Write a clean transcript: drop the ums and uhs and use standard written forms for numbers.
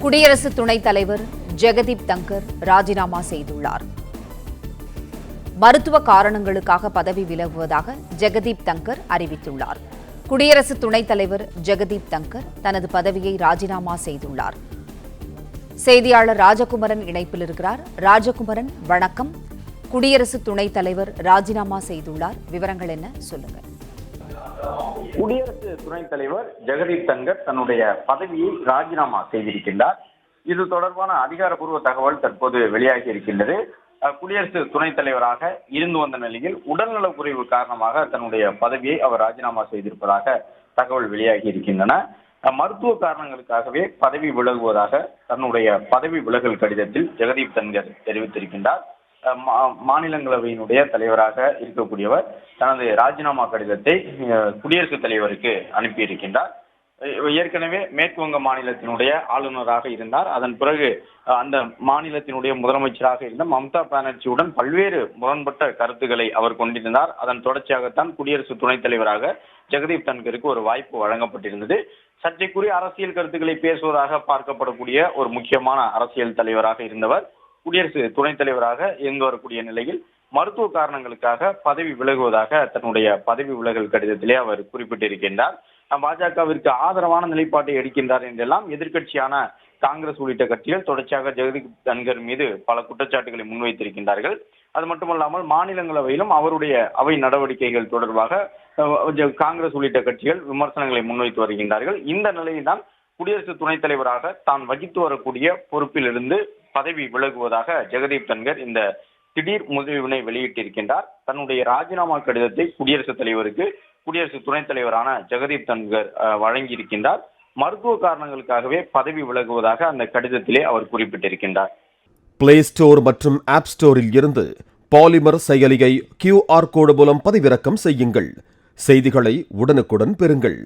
குடியரசு துணைத் தலைவர் ஜெகதீப் தங்கர் ராஜினாமா செய்துள்ளார். மருத்துவ காரணங்களுக்காக பதவி விலகுவதாக ஜெகதீப் தங்கர் அறிவித்துள்ளார். குடியரசு துணைத் தலைவர் ஜெகதீப் தங்கர் தனது பதவியை ராஜினாமா செய்துள்ளார். செய்தியாளர் ராஜகுமரன் இணைப்பில் இருக்கிறார். ராஜகுமரன், வணக்கம். குடியரசு துணைத் தலைவர் ராஜினாமா செய்துள்ளார், விவரங்கள் என்ன, சொல்லுங்க. குடியரசு துணைத் தலைவர் ஜெகதீப் தங்கர் தன்னுடைய பதவியை ராஜினாமா செய்திருக்கின்றார். இது தொடர்பான அதிகாரப்பூர்வ தகவல் தற்போது வெளியாகி இருக்கின்றது. குடியரசு துணைத் தலைவராக இருந்து வந்த நிலையில் உடல்நலக் குறைவு காரணமாக தன்னுடைய பதவியை அவர் ராஜினாமா செய்திருப்பதாக தகவல் வெளியாகி இருக்கின்றன. மருத்துவ காரணங்களுக்காகவே பதவி விலகுவதாக தன்னுடைய பதவி விலகல் கடிதத்தில் ஜெகதீப் தங்கர் தெரிவித்திருக்கின்றார். மாநிலங்களவையினுடைய தலைவராக இருக்கக்கூடியவர் தனது ராஜினாமா கடிதத்தை குடியரசுத் தலைவருக்கு அனுப்பியிருக்கின்றார். ஏற்கனவே மேற்கு வங்க மாநிலத்தினுடைய ஆளுநராக இருந்தார். அதன் பிறகு அந்த மாநிலத்தினுடைய முதலமைச்சராக இருந்த மம்தா பானர்ஜியுடன் பல்வேறு முரண்பட்ட கருத்துக்களை அவர் கொண்டிருந்தார். அதன் தொடர்ச்சியாகத்தான் குடியரசு துணைத் தலைவராக ஜெகதீப் தன்கருக்கு ஒரு வாய்ப்பு வழங்கப்பட்டிருந்தது. சர்ச்சைக்குரிய அரசியல் கருத்துக்களை பேசுவதாக பார்க்கப்படக்கூடிய ஒரு முக்கியமான அரசியல் தலைவராக இருந்தவர் குடியரசு துணைத் தலைவராக இருந்து வரக்கூடிய நிலையில் மருத்துவ காரணங்களுக்காக பதவி விலகுவதாக தன்னுடைய பதவி விலகல் கடிதத்திலே அவர் குறிப்பிட்டிருக்கின்றார். பாஜகவிற்கு ஆதரவான நிலைப்பாட்டை எடுக்கின்றார் என்றெல்லாம் எதிர்க்கட்சியான காங்கிரஸ் உள்ளிட்ட கட்சிகள் தொடர்ச்சியாக ஜெகதீப் தன்கர் மீது பல குற்றச்சாட்டுகளை முன்வைத்திருக்கின்றார்கள். அது மட்டுமல்லாமல் மாநிலங்களவையிலும் அவருடைய அவை நடவடிக்கைகள் தொடர்பாக காங்கிரஸ் உள்ளிட்ட கட்சிகள் விமர்சனங்களை முன்வைத்து வருகின்றார்கள். இந்த நிலையில்தான் குடியரசு துணைத் தலைவராக தான் வகித்து வரக்கூடிய பொறுப்பிலிருந்து பதவி விலகுவதாக ஜெகதீப் தன்கர் இந்த திடீர் முடிவினை வெளியிட்டிருக்கின்றார். தன்னுடைய ராஜினாமா கடிதத்தை குடியரசுத் தலைவருக்கு குடியரசு துணைத் தலைவரான ஜெகதீப் தன்கர் வழங்கியிருக்கின்றார். மருத்துவ காரணங்களுக்காகவே பதவி விலகுவதாக அந்த கடிதத்திலே அவர் குறிப்பிட்டிருக்கின்றார். பிளே ஸ்டோர் மற்றும் ஆப் ஸ்டோரில் இருந்து பாலிமர் செயலியை QR கோடு மூலம் பதிவிறக்கம் செய்யுங்கள். செய்திகளை உடனுக்குடன் பெறுங்கள்.